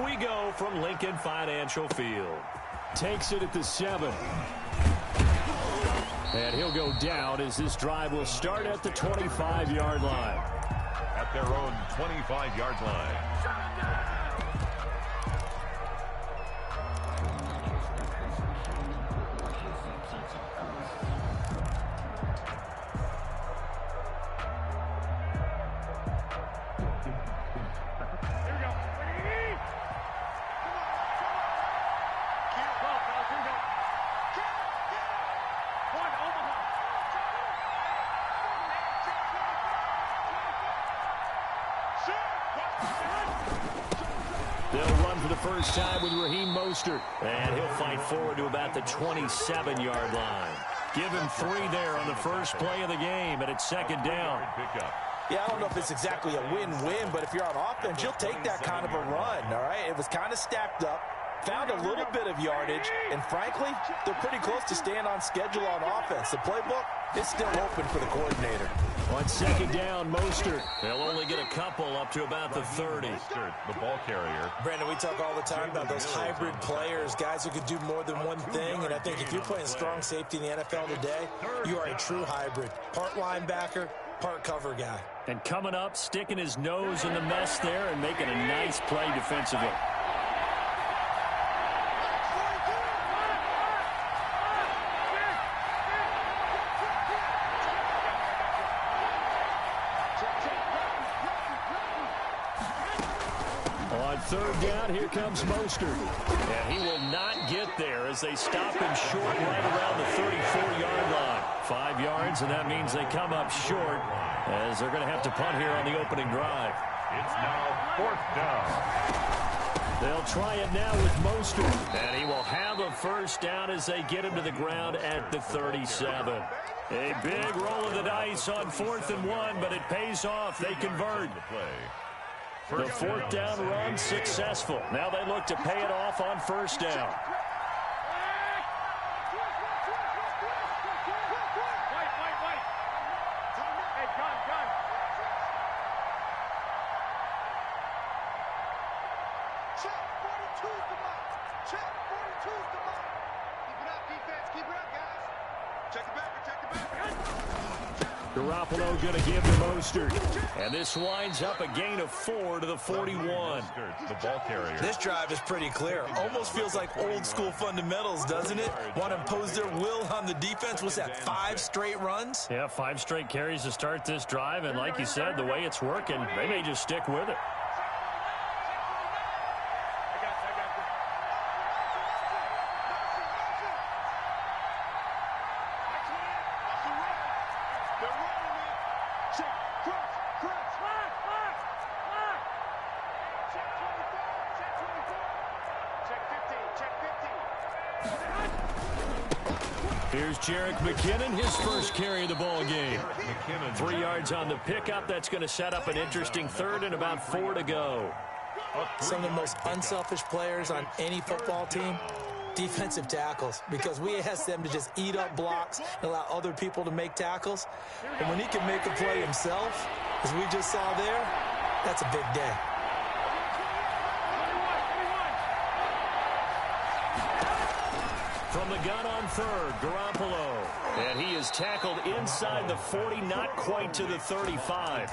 we go from Lincoln Financial Field. Takes it at the 7. And he'll go down as this drive will start at the 25-yard line. At their own 25-yard line. First time with Raheem Mostert. And he'll fight forward to about the 27-yard line. Give him 3 there on the first play of the game, and it's second down. Yeah, I don't know if it's exactly a win-win, but if you're on offense, you'll take that kind of a run, all right? It was kind of stacked up, found a little bit of yardage, and frankly, they're pretty close to staying on schedule on offense. The playbook is still open for the coordinator. On second down, Mostert. They'll only get a couple up to about the 30. The ball carrier. Brandon, we talk all the time about those hybrid players, guys who can do more than one thing, and I think if you're playing strong safety in the NFL today, you are a true hybrid. Part linebacker, part cover guy. And coming up, sticking his nose in the mess there and making a nice play defensively. Third down, here comes Mostert. And he will not get there as they stop him short right around the 34-yard line. 5 yards, and that means they come up short as they're going to have to punt here on the opening drive. It's now 4th down. They'll try it now with Mostert. And he will have a first down as they get him to the ground at the 37. A big roll of the dice on 4th and 1, but it pays off. They convert. The 4th down run successful. Now they look to pay it off on first down. Garoppolo going to give to Mostert. And this winds up a gain of 4 to the 41. The ball carrier. This drive is pretty clear. Almost feels like old school fundamentals, doesn't it? Want to impose their will on the defense. Was that 5 straight runs? Yeah, 5 straight carries to start this drive. And like you said, the way it's working, they may just stick with it. Here's Jerick McKinnon, his first carry of the ball game. 3 yards on the pickup. That's going to set up an interesting third and about 4 to go. Some of the most unselfish players on any football team, defensive tackles, because we ask them to just eat up blocks and allow other people to make tackles. And when he can make a play himself, as we just saw there, that's a big day. From the gun on third, Garoppolo. And he is tackled inside the 40, not quite to the 35.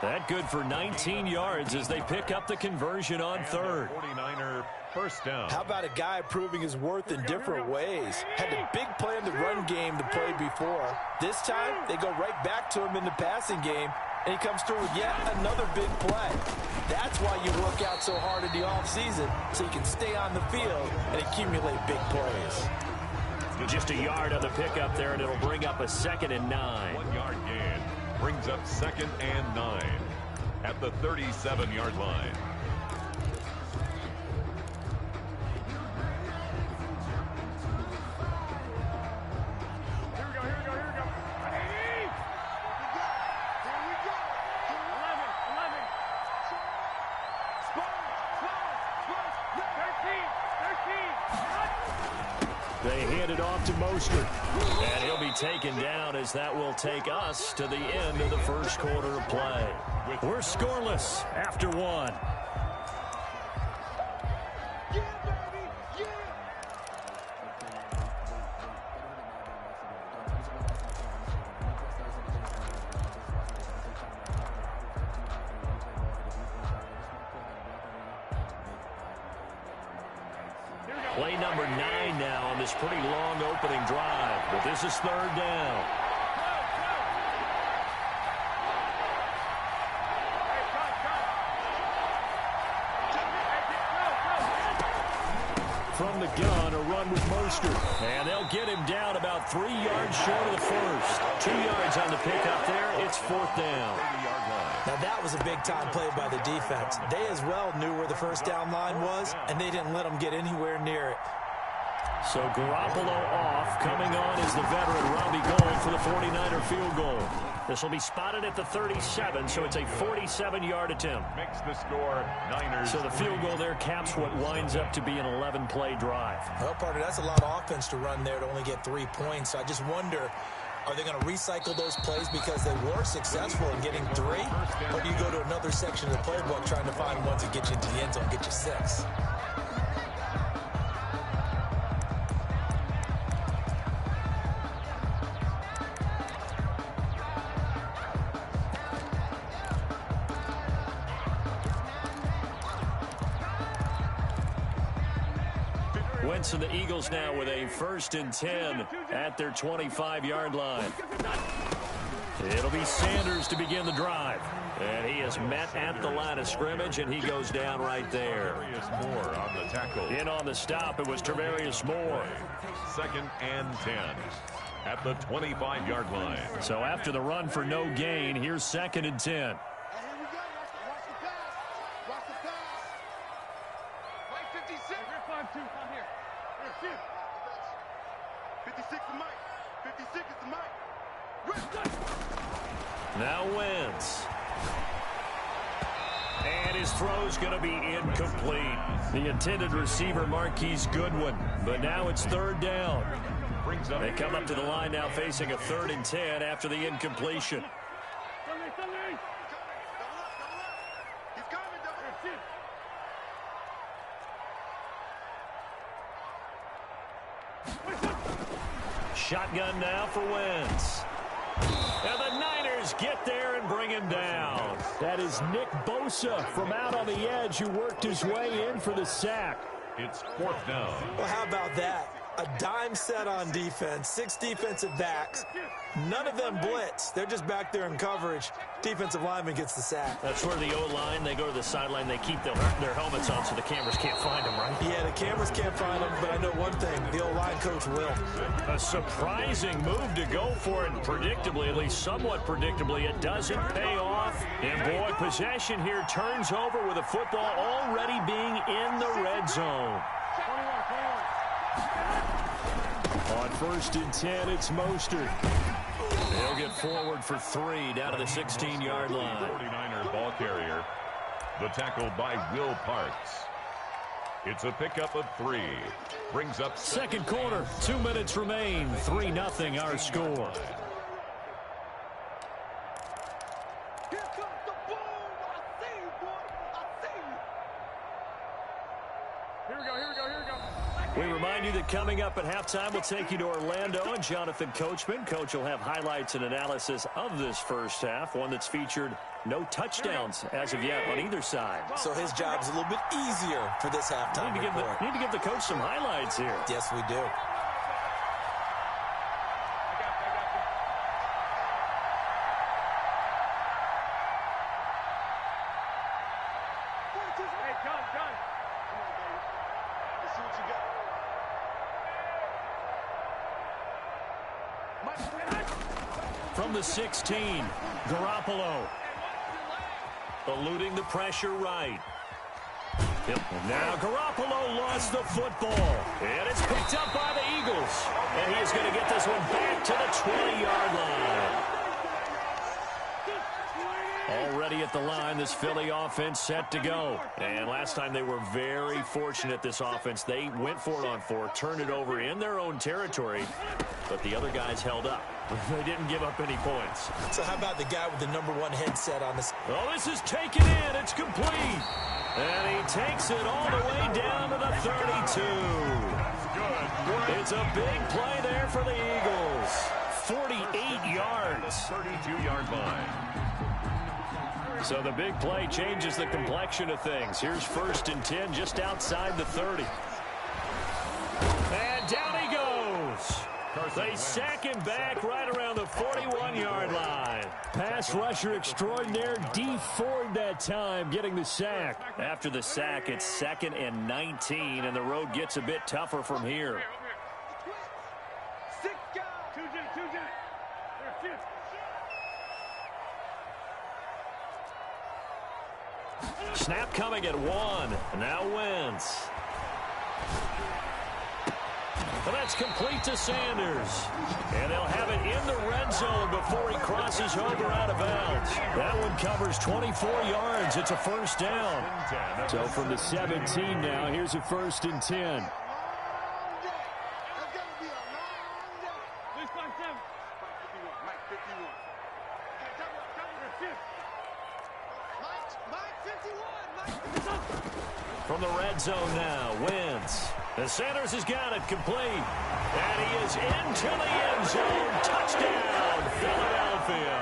That good for 19 yards as they pick up the conversion on third. 49er first down. How about a guy proving his worth in different ways? Had a big play in the run game to play before. This time, they go right back to him in the passing game, and he comes through with yet another big play. That's why you work out so hard in the offseason, so you can stay on the field and accumulate big plays. Just a yard on the pickup there, and it'll bring up a 2nd and 9. 1 yard gain brings up 2nd and 9 at the 37-yard line. They hand it off to Mostert. And he'll be taken down as that will take us to the end of the first quarter of play. We're scoreless after 1. Play number 9 now on this pretty long opening drive, but this is third down. From the gun, a run with Mostert. And they'll get him down about 3 yards short of the first. 2 yards on the pickup there. It's fourth down. Now that was a big-time play by the defense. They as well knew where the first down line was, and they didn't let them get anywhere near it. So Garoppolo off. Coming on is the veteran Robbie Gould for the 49er field goal. This will be spotted at the 37, so it's a 47-yard attempt. Makes the score Niners. So the field goal there caps what winds up to be an 11-play drive. Well, partner, that's a lot of offense to run there to only get 3 points. I just wonder, are they going to recycle those plays because they were successful in getting 3? Or do you go to another section of the playbook trying to find ones that get you into the end zone, get you 6? Wentz and the Eagles now with a 1st and 10 at their 25-yard line. It'll be Sanders to begin the drive. And he is met at the line of scrimmage, and he goes down right there. Travarius Moore on the tackle. In on the stop, it was Travarius Moore. 2nd and 10 at the 25-yard line. So after the run for no gain, here's 2nd and 10. Now Wentz. And his throw's going to be incomplete. The intended receiver, Marquise Goodwin. But now it's 3rd down. They come up to the line now facing a 3rd and 10 after the incompletion. Shotgun now for Wentz. And the Niners get there and bring him down. That is Nick Bosa from out on the edge who worked his way in for the sack. It's 4th down. Well, how about that? A dime set on defense, 6 defensive backs. None of them blitz. They're just back there in coverage. Defensive lineman gets the sack. That's where the O-line, they go to the sideline, they keep their helmets on so the cameras can't find them, right? Yeah, the cameras can't find them, but I know one thing. The O-line coach will. A surprising move to go for it, predictably, at least somewhat predictably. It doesn't pay off. And, boy, possession here turns over with the football already being in the red zone. On 1st and 10, it's Mostert. He'll get forward for 3 down to the 16-yard line. 49er ball carrier. The tackle by Will Parks. It's a pickup of 3. Brings up second quarter. 2 minutes remain. 3-0 our score. We remind you that coming up at halftime, we'll take you to Orlando and Jonathan Coachman. Coach will have highlights and analysis of this first half, one that's featured no touchdowns as of yet on either side. So his job's a little bit easier for this halftime report. Need to give the coach some highlights here. Yes, we do. From the 16, Garoppolo. Eluding the pressure right. Now Garoppolo lost the football. And it's picked up by the Eagles. And he is going to get this one back to the 20-yard line. Already at the line, this Philly offense set to go. And last time they were very fortunate, this offense. They went for it on 4, turned it over in their own territory, but the other guys held up. They didn't give up any points. So how about the guy with the #1 headset on this? Oh, this is taken in. It's complete. And he takes it all the way down to the 32. It's a big play there for the Eagles. 48 yards. 32-yard line. So the big play changes the complexion of things. Here's 1st and 10 just outside the 30. And down he goes. They sack him back right around the 41-yard line. Pass rusher extraordinaire, D. Ford that time getting the sack. After the sack, it's 2nd and 19, and the road gets a bit tougher from here. Snap coming at 1. Now Wentz. And that's complete to Sanders. And they'll have it in the red zone before he crosses over out of bounds. That one covers 24 yards. It's a 1st down. So from the 17 now, here's a 1st and 10. From the red zone now, Wentz. And Sanders has got it complete. And he is into the end zone. Touchdown, Philadelphia.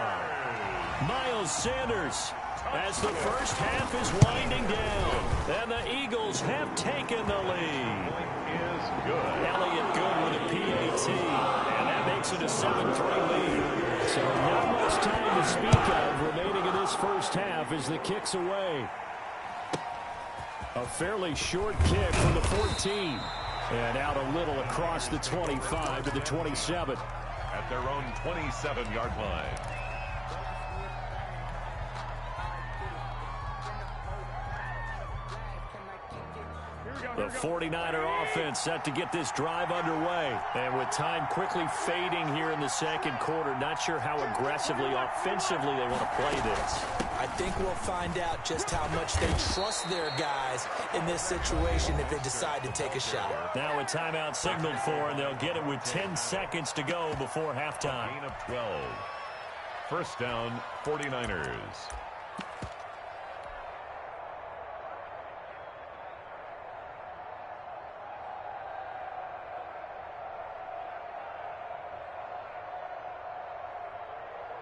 Miles Sanders as the first half is winding down. And the Eagles have taken the lead. Is good. Elliott good with a PAT. And that makes it a 7-3 lead. So not much time to speak of remaining in this first half as the kick's away. A fairly short kick from the 14. And out a little across the 25 to the 27. At their own 27-yard line. The 49er offense set to get this drive underway. And with time quickly fading here in the second quarter, not sure how aggressively, offensively they want to play this. I think we'll find out just how much they trust their guys in this situation if they decide to take a shot. Now a timeout signaled for, and they'll get it with 10 seconds to go before halftime. Gain of 12. 1st down, 49ers.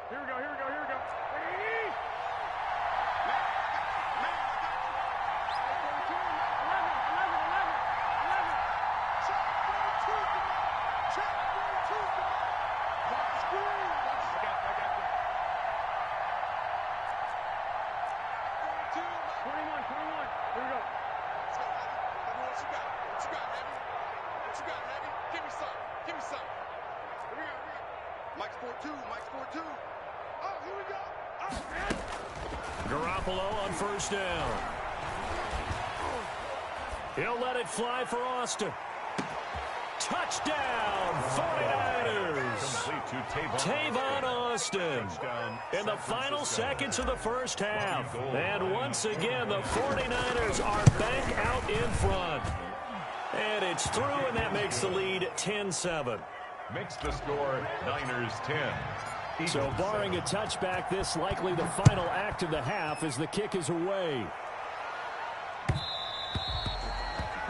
Here we go. Ready? Garoppolo on 1st down. He'll let it fly for Austin. Touchdown, 49ers. Tavon Austin in the final seconds of the first half. And once again, the 49ers are back out in front. And it's through, and that makes the lead 10-7. Makes the score Niners 10. So barring a touchback, this likely the final act of the half as the kick is away.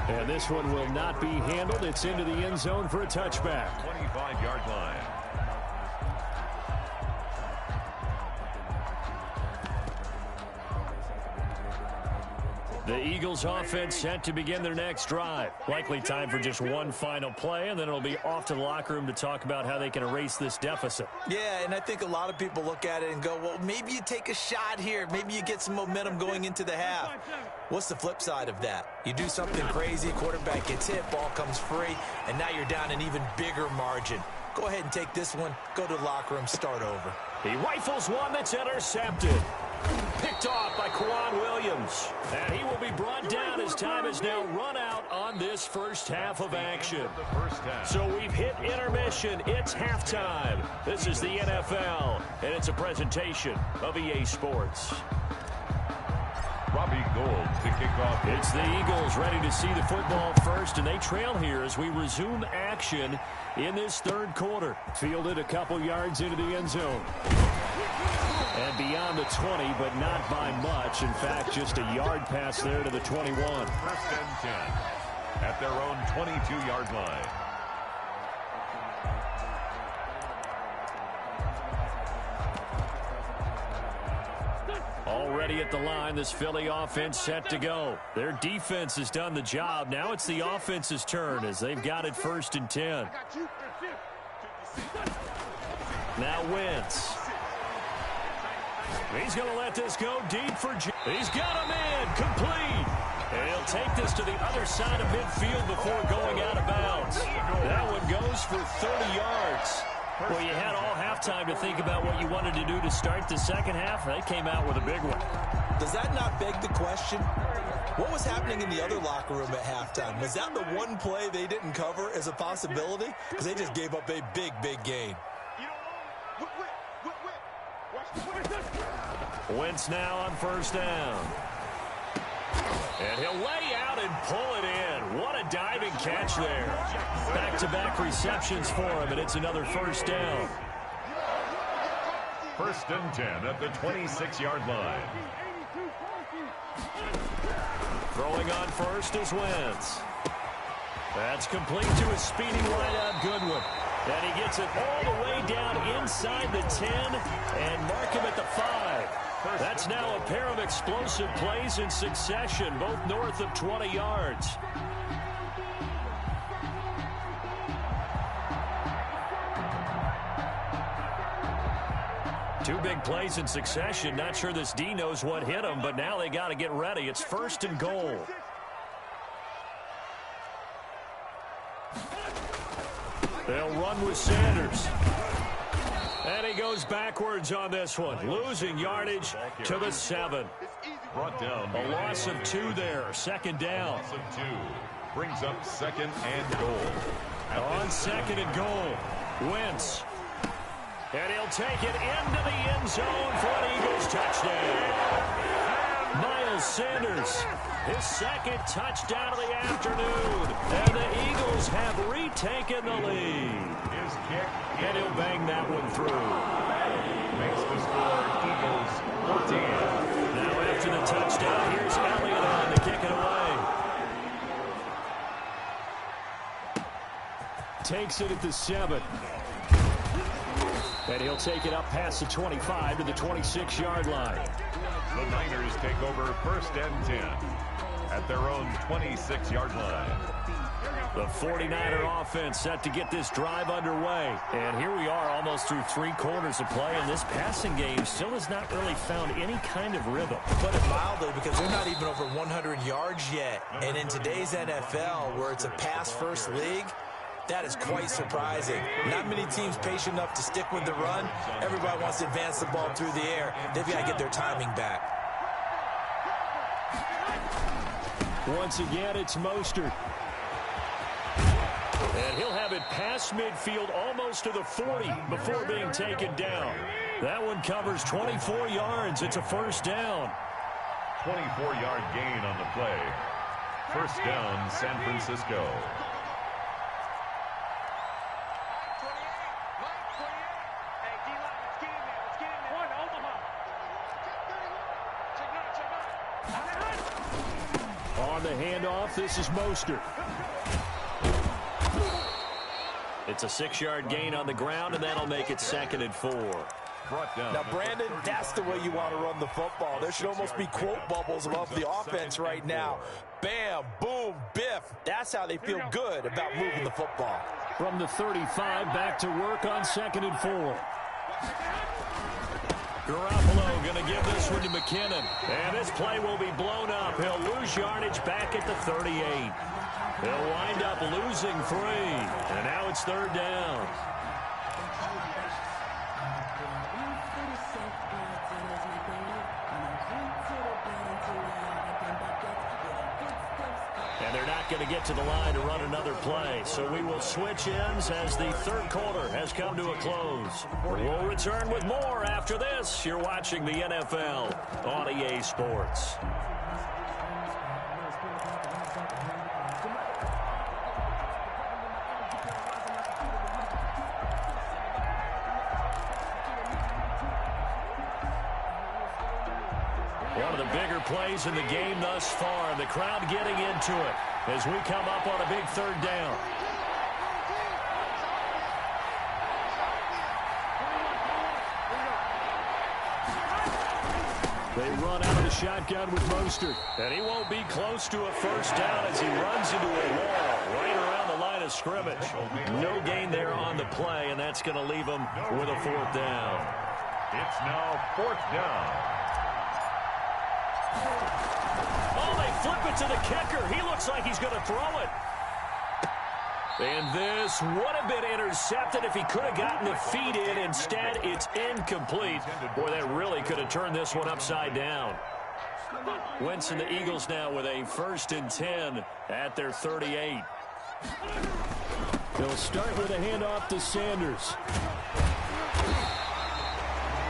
And this one will not be handled. It's into the end zone for a touchback. 25-yard line. The Eagles offense set to begin their next drive. Likely time for just one final play, and then it'll be off to the locker room to talk about how they can erase this deficit. Yeah, and I think a lot of people look at it and go, well, maybe you take a shot here. Maybe you get some momentum going into the half. What's the flip side of that? You do something crazy, quarterback gets hit, ball comes free, and now you're down an even bigger margin. Go ahead and take this one, go to the locker room, start over. He rifles one that's intercepted. Picked off by Quan Williams. And he will be brought down as time has now run out on this first half of action. So we've hit intermission. It's halftime. This is the NFL, and it's a presentation of EA Sports. Robbie Gould to kick off. It's the Eagles ready to see the football first, and they trail here as we resume action in this third quarter. Fielded a couple yards into the end zone. And beyond the 20, but not by much. In fact, just a yard pass there to the 21. First and 10. at their own 22-yard line. Already at the line, this Philly offense set to go. Their defense has done the job. Now it's the offense's turn as they've got it 1st and 10. Now Wentz. He's going to let this go deep for He's got him in. Complete. And he'll take this to the other side of midfield before going out of bounds. That one goes for 30 yards. Well, you had all halftime to think about what you wanted to do to start the second half. They came out with a big one. Does that not beg the question? What was happening in the other locker room at halftime? Was that the one play they didn't cover as a possibility? Because they just gave up a big, big gain. Wentz now on 1st down. And he'll lay out and pull it in. What a diving catch there. Back-to-back receptions for him, and it's another 1st down. 1st and 10 at the 26-yard line. Throwing on 1st is Wentz. That's complete to his speedy wideout Goodwin. And he gets it all the way down inside the 10 and mark him at the 5. That's now a pair of explosive plays in succession, both north of 20 yards. Two big plays in succession. Not sure this D knows what hit him, but now they got to get ready. It's 1st and goal. They'll run with Sanders. And he goes backwards on this one, losing yardage to the 7. Brought down. A loss of 2 there, 2nd down. Loss of 2 brings up 2nd and goal. On 2nd and goal, Wentz. And he'll take it into the end zone for an Eagles touchdown. Miles Sanders, his 2nd touchdown of the afternoon. And the Eagles have retaken the lead. His kick. And he'll bang that one through. Makes the score Eagles 14. Now after the touchdown, here's Elliott on to kick it away. Takes it at the 7. And he'll take it up past the 25 to the 26-yard line. The Niners take over 1st and 10 at their own 26-yard line. The 49er offense set to get this drive underway. And here we are almost through 3 quarters of play, and this passing game still has not really found any kind of rhythm. Put it mildly, because they're not even over 100 yards yet. And in today's NFL, where it's a pass-first league, that is quite surprising. Not many teams patient enough to stick with the run. Everybody wants to advance the ball through the air. They've got to get their timing back. Once again, it's Mostert. And he'll have it past midfield almost to the 40 before being taken down. That one covers 24 yards. It's a 1st down. 24-yard gain on the play. 1st down, San Francisco. On the handoff, this is Mostert. It's a 6-yard gain on the ground, and that'll make it 2nd and 4. Now, Brandon, that's the way you want to run the football. There should almost be quote bubbles above the offense right now. Bam, boom, biff. That's how they feel good about moving the football. From the 35, back to work on 2nd and 4. Garoppolo going to give this one to McKinnon. And this play will be blown up. He'll lose yardage back at the 38. He'll wind up losing 3. And now it's 3rd down. And they're not going to get to the line to run another play. So we will switch ends as the 3rd quarter has come to a close. We'll return with more after this. You're watching the NFL on EA Sports. One One of the bigger plays in the game thus far. The crowd getting into it as we come up on a big third down. They run out of the shotgun with Mostert. And he won't be close to a first down as he runs into a wall right around the line of scrimmage. No gain there on the play, and that's going to leave him with a fourth down. It's now fourth down. Oh, they flip it to the kicker. He looks like he's going to throw it. And this would have been intercepted if he could have gotten the feet in. Instead, it's incomplete. Boy, that really could have turned this one upside down. Wentz and the Eagles now with a 1st and 10 at their 38. They'll start with a handoff to Sanders.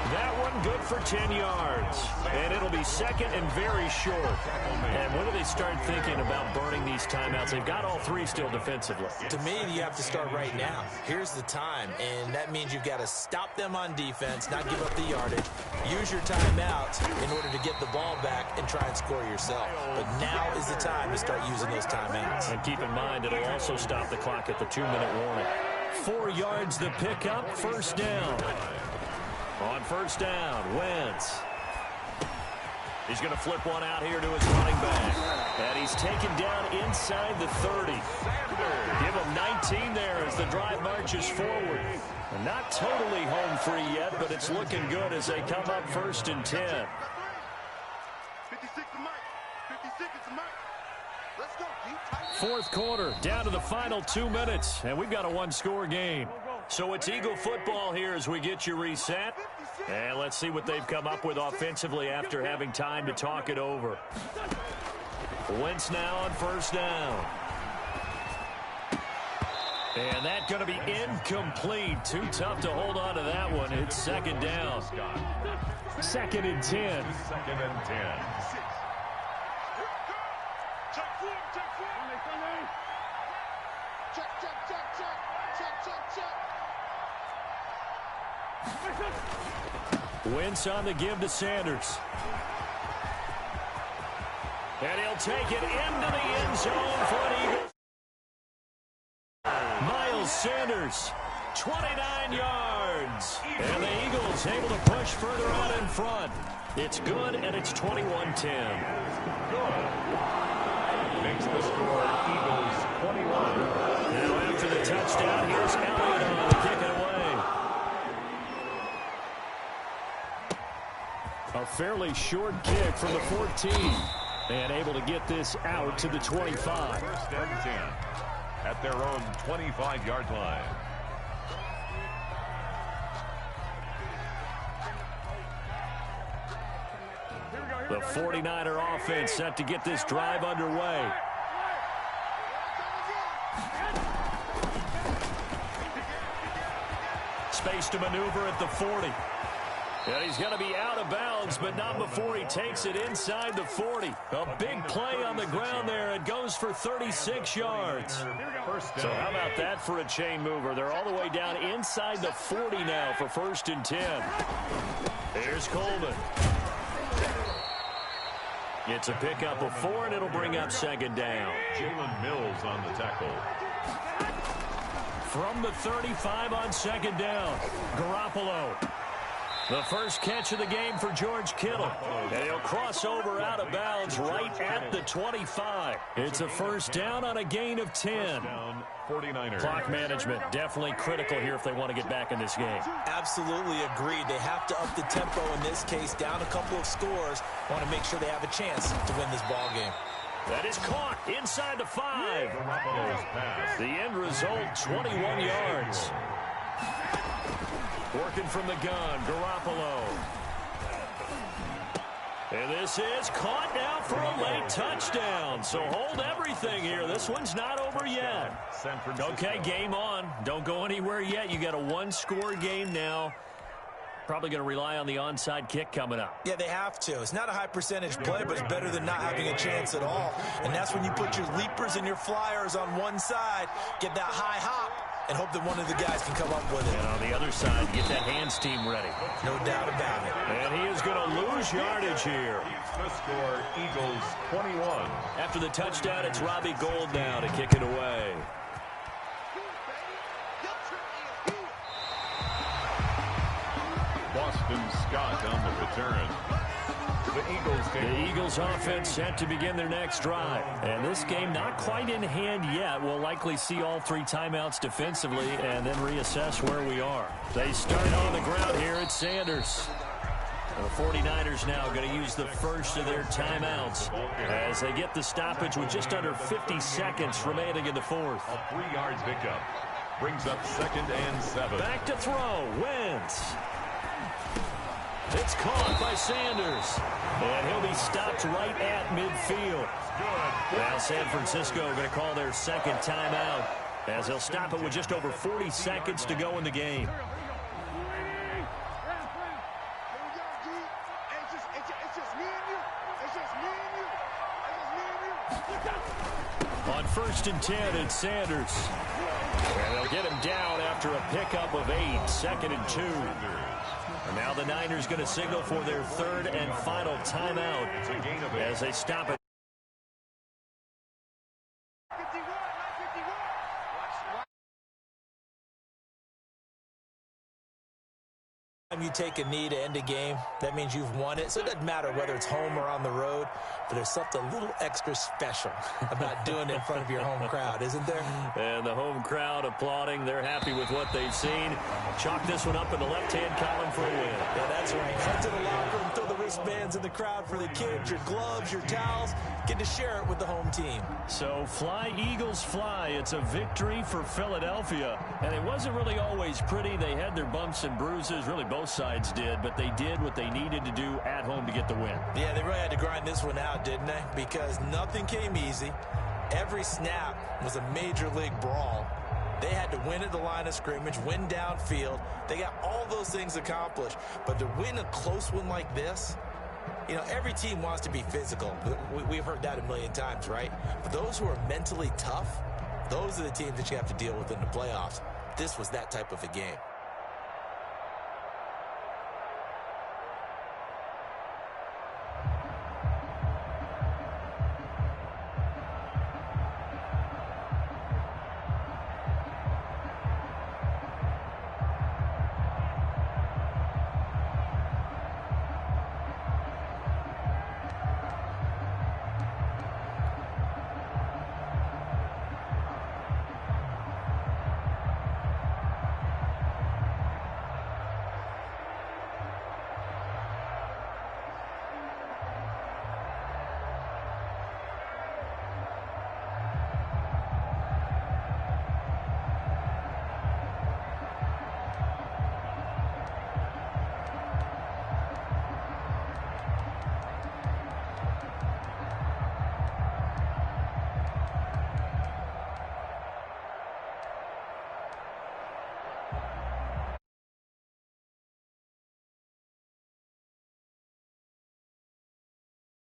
That one good for 10 yards. And it'll be second and very short. And when do they start thinking about burning these timeouts? They've got all three still defensively. To me, you have to start right now. Here's the time, and that means you've got to stop them on defense, not give up the yardage, use your timeouts in order to get the ball back and try and score yourself. But now is the time to start using those timeouts. And keep in mind, it'll also stop the clock at the 2-minute warning. 4 yards the pickup, first down. On first down, Wentz. He's going to flip one out here to his running back. And he's taken down inside the 30. Give him 19 there as the drive marches forward. And not totally home free yet, but it's looking good as they come up 1st and 10. 56 to Mike. 56 to Mike. Let's go. Fourth quarter, down to the final 2 minutes, and we've got a one-score game. So it's Eagle football here as we get you reset. And let's see what they've come up with offensively after having time to talk it over. Wentz now on first down. And that's going to be incomplete. Too tough to hold on to that one. It's second down. 2nd and 10. 2nd and 10. Wentz on the give to Sanders. And he'll take it into the end zone for an Eagle. Miles Sanders, 29 yards. And the Eagles able to push further out in front. It's good, and it's 21-10. Good. Makes the score Eagles 21. Now after the touchdown, here's Elliott on to kick it away. A fairly short kick from the 14. And able to get this out to the 25. 1st and 10 at their own 25-yard line. The 49er offense set to get this drive underway. Space to maneuver at the 40. And he's going to be out of bounds, but not before he takes it inside the 40. A big play on the ground there. It goes for 36 yards. So how about that for a chain mover? They're all the way down inside the 40 now for 1st and 10. Here's Coleman. It's a pickup of 4, and it'll bring up 2nd down. Jalen Mills on the tackle. From the 35 on 2nd down, Garoppolo. The first catch of the game for George Kittle. And he'll cross over out of bounds right at the 25. It's a first down on a gain of 10. 49ers. Clock management definitely critical here if they want to get back in this game. Absolutely agreed. They have to up the tempo in this case, down a couple of scores. Want to make sure they have a chance to win this ball game. That is caught inside the 5. Garoppolo's pass. The end result, 21 yards. Working from the gun, Garoppolo. And this is caught now for a late touchdown. So hold everything here. This one's not over yet. Okay, game on. Don't go anywhere yet. You got a one-score game now. Probably going to rely on the onside kick coming up. Yeah, they have to. It's not a high percentage play, but it's better than not having a chance at all. And that's when you put your leapers and your flyers on one side, get that high hop, and hope that one of the guys can come up with it. And on the other side, get that hands team ready. No doubt about it. And he is going to lose yardage here. The score, Eagles 21. After the touchdown, it's Robbie Gould now to kick it away. Boston Scott on the return. The Eagles offense set to begin their next drive. And this game not quite in hand yet. We'll likely see all 3 timeouts defensively and then reassess where we are. They start on the ground here at Sanders. The 49ers now going to use the first of their timeouts as they get the stoppage with just under 50 seconds remaining in the fourth. A 3-yard pickup brings up 2nd and 7. Back to throw. Wentz. It's caught by Sanders. And he'll be stopped right at midfield. Now San Francisco going to call their second timeout as they'll stop it with just over 40 seconds to go in the game. On 1st and 10, it's Sanders. And they'll get him down after a pickup of 8, 2nd and 2. And now the Niners going to signal for their 3rd and final timeout as they stop it. You take a knee to end a game, that means you've won it. So it doesn't matter whether it's home or on the road, but there's something a little extra special about doing it in front of your home crowd, isn't there? And the home crowd applauding. They're happy with what they've seen. Chalk this one up in the left-hand column for a win. Yeah, that's right. Head to the locker room, throw the wristbands in the crowd for the kids, your gloves, your towels. Get to share it with the home team. So fly, Eagles, fly. It's a victory for Philadelphia. And it wasn't really always pretty. They had their bumps and bruises. Really, both sides did. But they did what they needed to do at home to get the win. Yeah, they really had to grind this one out, didn't they? Because nothing came easy. Every snap was a major league brawl. They had to win at the line of scrimmage, win downfield. They got all those things accomplished. But to win a close one like this, you know, every team wants to be physical. We've heard that a million times, right? But those who are mentally tough, those are the teams that you have to deal with in the playoffs. This was that type of a game.